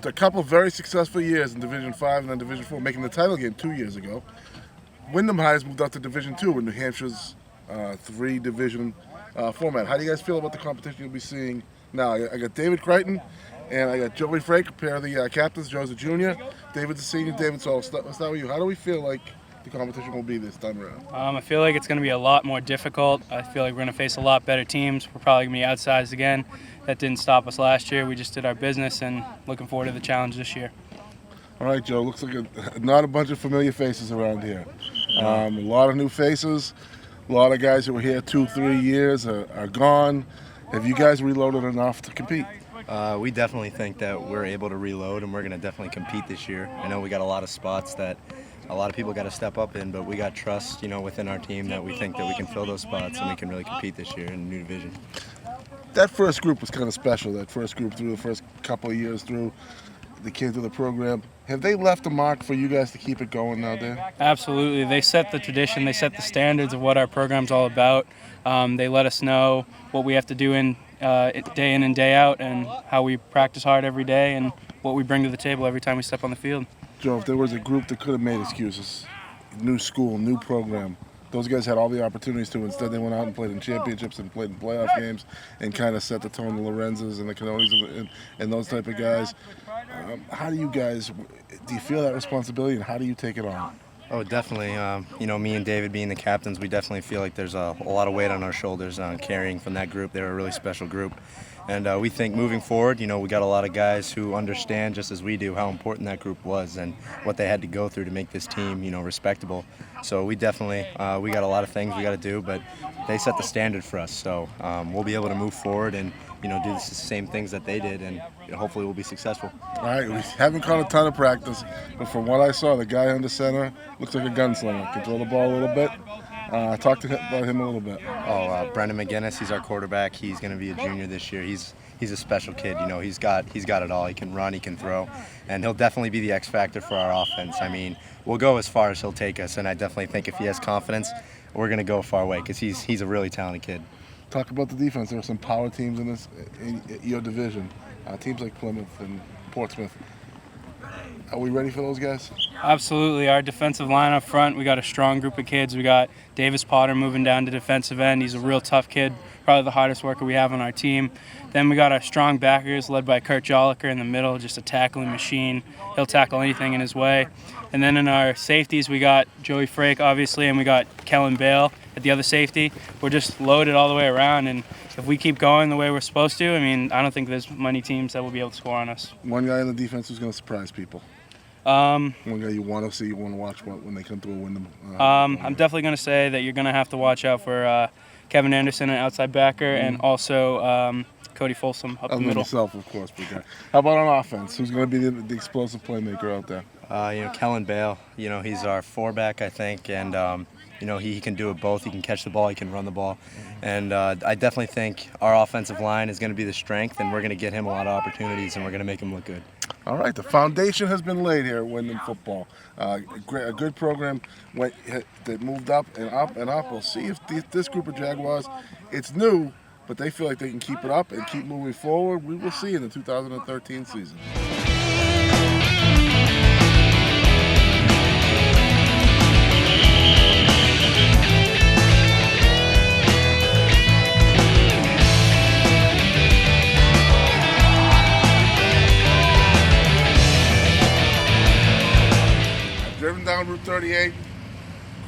after a couple of very successful years in Division 5 and then Division 4, making the title game 2 years ago, Wyndham High has moved up to Division 2 in New Hampshire's 3-division format. How do you guys feel about the competition you'll be seeing now? I got David Crichton and I got Joey Frake, a pair of the captains. Joe's a junior, David's a senior. David, so let's start with you. How do we feel like the competition will be this time around? I feel like it's going to be a lot more difficult. I feel like we're going to face a lot better teams. We're probably going to be outsized again. That didn't stop us last year. We just did our business and looking forward to the challenge this year. All right, Joe, looks like not a bunch of familiar faces around here. A lot of new faces. A lot of guys who were here 2-3 years are gone. Have you guys reloaded enough to compete? We definitely think that we're able to reload, and we're going to definitely compete this year. I know we got a lot of spots that a lot of people got to step up in, but we got trust, within our team that we think that we can fill those spots and we can really compete this year in the new division. That first group was kind of special. That first group through the first couple of years through the kids of the program. Have they left a mark for you guys to keep it going now, Dan? Absolutely. They set the tradition. They set the standards of what our program's all about. They let us know what we have to do day in and day out, and how we practice hard every day, and what we bring to the table every time we step on the field. Joe, if there was a group that could have made excuses, new school, new program, those guys had all the opportunities to. Instead, they went out and played in championships and played in playoff games and kind of set the tone. The Lorenzas and the Canones and those type of guys. How do you guys, do you feel that responsibility, and how do you take it on? Oh, definitely. Me and David being the captains, we definitely feel like there's a lot of weight on our shoulders on carrying from that group. They're a really special group. And we think moving forward, we got a lot of guys who understand, just as we do, how important that group was and what they had to go through to make this team, respectable. So we definitely, we got a lot of things we got to do, but they set the standard for us. So we'll be able to move forward and, do the same things that they did, and hopefully we'll be successful. All right, we haven't caught a ton of practice, but from what I saw, the guy under center looks like a gunslinger. Can throw the ball a little bit. Talk about him a little bit. Brendan McGinnis, he's our quarterback. He's going to be a junior this year. He's a special kid. He's got it all. He can run, he can throw, and he'll definitely be the X factor for our offense. I mean, we'll go as far as he'll take us, and I definitely think if he has confidence, we're going to go a far way because he's a really talented kid. Talk about the defense. There are some power teams in your division, teams like Plymouth and Portsmouth. Are we ready for those guys? Absolutely. Our defensive line up front, we got a strong group of kids. We got Davis Potter moving down to defensive end. He's a real tough kid, probably the hardest worker we have on our team. Then we got our strong backers led by Kurt Joliker in the middle, just a tackling machine. He'll tackle anything in his way. And then in our safeties, we got Joey Frake, obviously, and we got Kellen Bale at the other safety. We're just loaded all the way around, and if we keep going the way we're supposed to, I don't think there's many teams that will be able to score on us. One guy in the defense who's going to surprise people. One guy you want to see, you want to watch when they come through and win them. I'm definitely going to say that you're going to have to watch out for Kevin Anderson, an outside backer, and also Cody Folsom up the middle. Yourself, of course, big guy. How about on offense? Who's going to be the explosive playmaker out there? Kellen Bale. He's our 4-back, I think, and he can do it both. He can catch the ball, he can run the ball, and I definitely think our offensive line is going to be the strength, and we're going to get him a lot of opportunities, and we're going to make him look good. All right, the foundation has been laid here at Wyndham football. A good program that moved up and up and up. We'll see if this group of Jaguars, it's new, but they feel like they can keep it up and keep moving forward. We will see in the 2013 season. Driven down Route 38,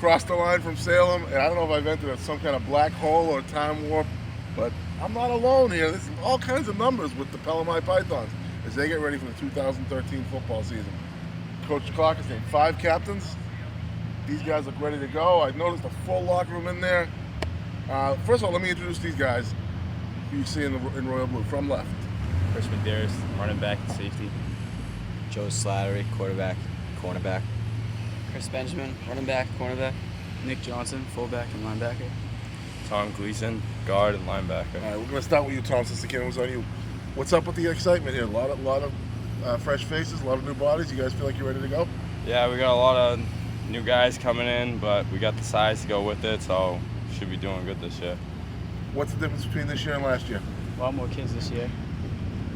crossed the line from Salem, and I don't know if I've entered some kind of black hole or time warp, but I'm not alone here. There's all kinds of numbers with the Pelamai Pythons as they get ready for the 2013 football season. Coach Clark has named 5 captains. These guys look ready to go. I noticed a full locker room in there. First of all, let me introduce these guys who you see in Royal Blue from left. Chris Medeiros, running back and safety. Joe Slattery, quarterback, cornerback. Chris Benjamin, running back, cornerback. Nick Johnson, fullback and linebacker. Tom Gleason, guard and linebacker. All right, we're going to start with you, Tom, since the camera was on you. What's up with the excitement here? A lot of fresh faces, a lot of new bodies. You guys feel like you're ready to go? Yeah, we got a lot of new guys coming in, but we got the size to go with it, so should be doing good this year. What's the difference between this year and last year? A lot more kids this year.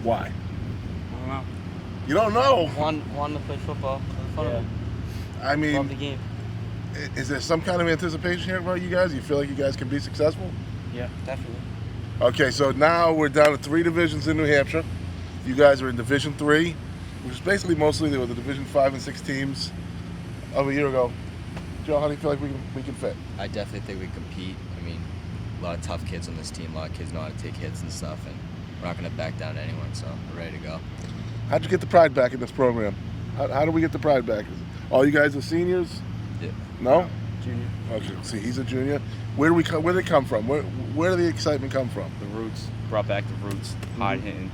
Why? I don't know. You don't know. Wanted to play football for the fun of it. I Love mean, the game. is there some kind of anticipation here about you guys? You feel like you guys can be successful? Yeah, definitely. Okay, so now we're down to 3 divisions in New Hampshire. You guys are in Division 3, which is basically mostly the Division 5 and 6 teams of a year ago. Joe, how do you feel like we can fit? I definitely think we compete. I mean, a lot of tough kids on this team. A lot of kids know how to take hits and stuff, and we're not going to back down to anyone, so we're ready to go. How'd you get the pride back in this program? How do we get the pride back? All you guys are seniors? Yeah. No? Junior. Okay, see, he's a junior. Where did they come from? Where did the excitement come from? The roots. Brought back the roots. Hard hitting.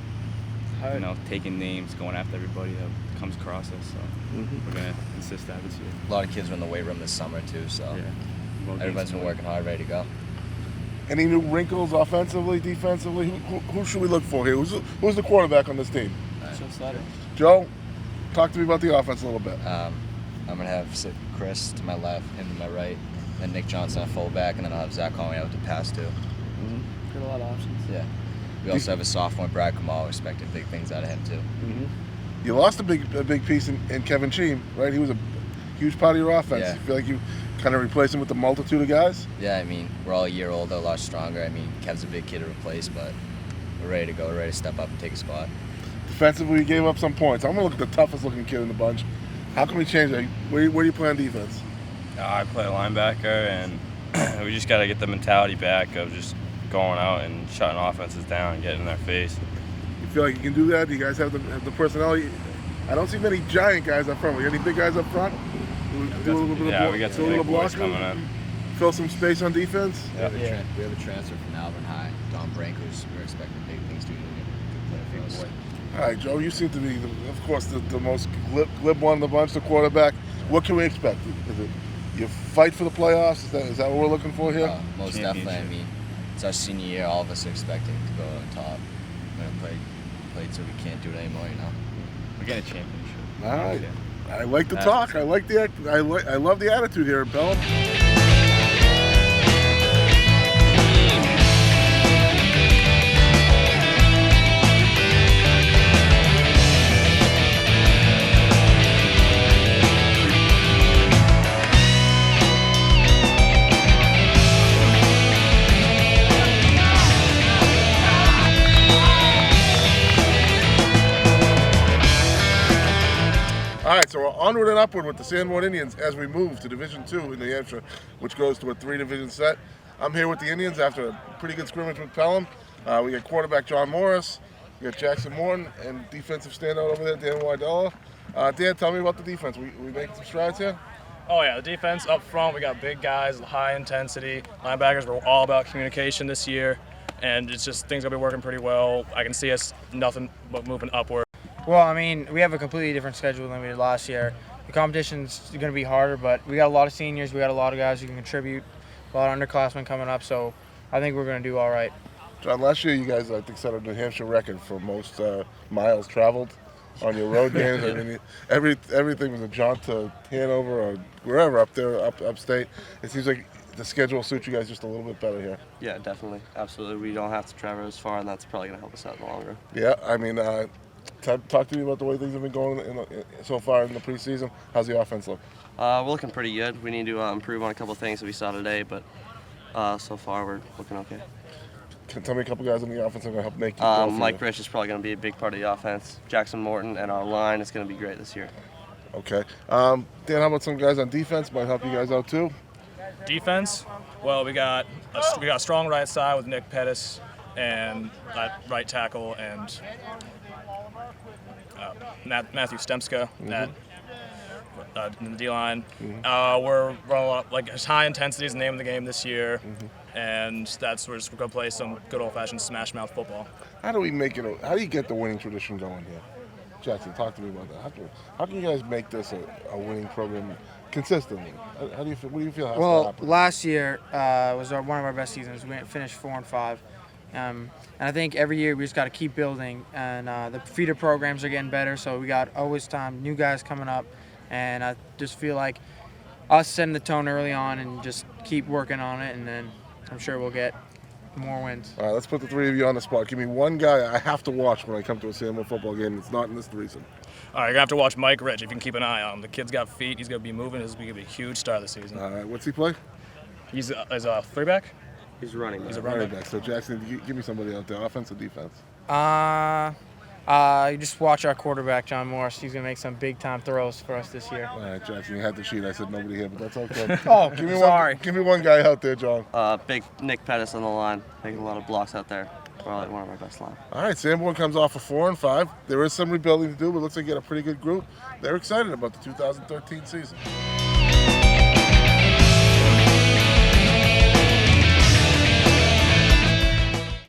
You know, taking names, going after everybody that comes across us. So we're going to insist that this year. A lot of kids were in the weight room this summer, too, so everyone's been working hard, ready to go. Any new wrinkles offensively, defensively? Who should we look for here? Who's the quarterback on this team? Joe Slattery. Joe, talk to me about the offense a little bit. I'm going to have Chris to my left, him to my right, then Nick Johnson at fullback, and then I'll have Zach Conway out to pass to. Got a lot of options. Yeah. We also have a sophomore, Brad Kamal, expecting big things out of him, too. You lost a big piece in Kevin Cheam, right? He was a huge part of your offense. Yeah. You feel like you kind of replaced him with the multitude of guys? Yeah, I mean, we're all a year older, a lot stronger. I mean, Kev's a big kid to replace, but we're ready to go. We're ready to step up and take a spot. Defensively, you gave up some points. I'm going to look at the toughest looking kid in the bunch. How can we change that? Where do you play on defense? I play linebacker, and we just got to get the mentality back of just going out and shutting offenses down and getting in their face. You feel like you can do that? Do you guys have the personality? I don't see many giant guys up front. We got any big guys up front? We got some big boys coming in. Fill some space on defense? We have a transfer from Auburn High, Don Brankers. We're expecting big things to do. Good player for us. All right, Joe, you seem to be, of course, the most glib one in the bunch, the quarterback. What can we expect? Is it you fight for the playoffs? Is that what we're looking for here? Most definitely. I mean, it's our senior year. All of us are expecting to go on top. We're going to play till we can't do it anymore, you know? We're getting a championship. All right. I like the talk. I like the. I love the attitude here, Pelham. All right, so we're onward and upward with the Sanborn Indians as we move to Division 2 in New Hampshire, which goes to a 3-division set. I'm here with the Indians after a pretty good scrimmage with Pelham. We got quarterback John Morris, we got Jackson Morton, and defensive standout over there, Dan Wydella. Dan, tell me about the defense. We making some strides here? Oh yeah, the defense up front, we got big guys, high intensity. Linebackers, we're all about communication this year, and it's just things gonna be working pretty well. I can see us nothing but moving upward. Well, I mean, we have a completely different schedule than we did last year. The competition's going to be harder, but we got a lot of seniors. We got a lot of guys who can contribute, a lot of underclassmen coming up, so I think we're going to do all right. John, last year you guys, I think, set a New Hampshire record for most miles traveled on your road games. I mean, everything was a jaunt to Hanover or wherever up there, upstate. It seems like the schedule suits you guys just a little bit better here. Yeah, definitely. Absolutely. We don't have to travel as far, and that's probably going to help us out in the long run. Yeah, I mean, talk to me about the way things have been going so far in the preseason. How's the offense look? We're looking pretty good. We need to improve on a couple of things that we saw today, but so far we're looking okay. Can you tell me a couple guys on the offense that are going to help make you Mike Rich is probably going to be a big part of the offense. Jackson Morton and our line is going to be great this year. Okay. Dan, how about some guys on defense? Might help you guys out too? Defense, well, we got a strong right side with Nick Pettis and right tackle and Matthew Stemska in the D-line. We're running a lot, like high intensity is the name of the game this year, and we're just going to play some good old-fashioned smash mouth football. How do we make it? How do you get the winning tradition going here? Jackson, talk to me about that. How can you guys make this a winning program consistently? How do you feel? What do you feel? Well, last year was one of our best seasons. We finished 4-5. And I think every year we just got to keep building, and the feeder programs are getting better, so we got always time, new guys coming up, and I just feel like us setting the tone early on and just keep working on it, and then I'm sure we'll get more wins. All right, let's put the three of you on the spot. Give me one guy I have to watch when I come to a Sanborn football game that's not in this threesome. All right, you're gonna have to watch Mike Rich if you can keep an eye on him. The kid's got feet. He's gonna be moving. This is gonna be a huge star this season. All right, what's he play? He's a three-back. He's running. He's a Running running back. back. So Jackson, give me somebody out there, offense or defense? You just watch our quarterback, John Morris. He's gonna make some big time throws for us this year. All right, Jackson, you had the sheet. I said nobody here, but that's okay. Oh, give me sorry. Give me one guy out there, John. Big Nick Pettis on the line, making a lot of blocks out there. Probably one of our best line. All right, Sanborn comes off a 4-5. There is some rebuilding to do, but looks like you got a pretty good group. They're excited about the 2013 season.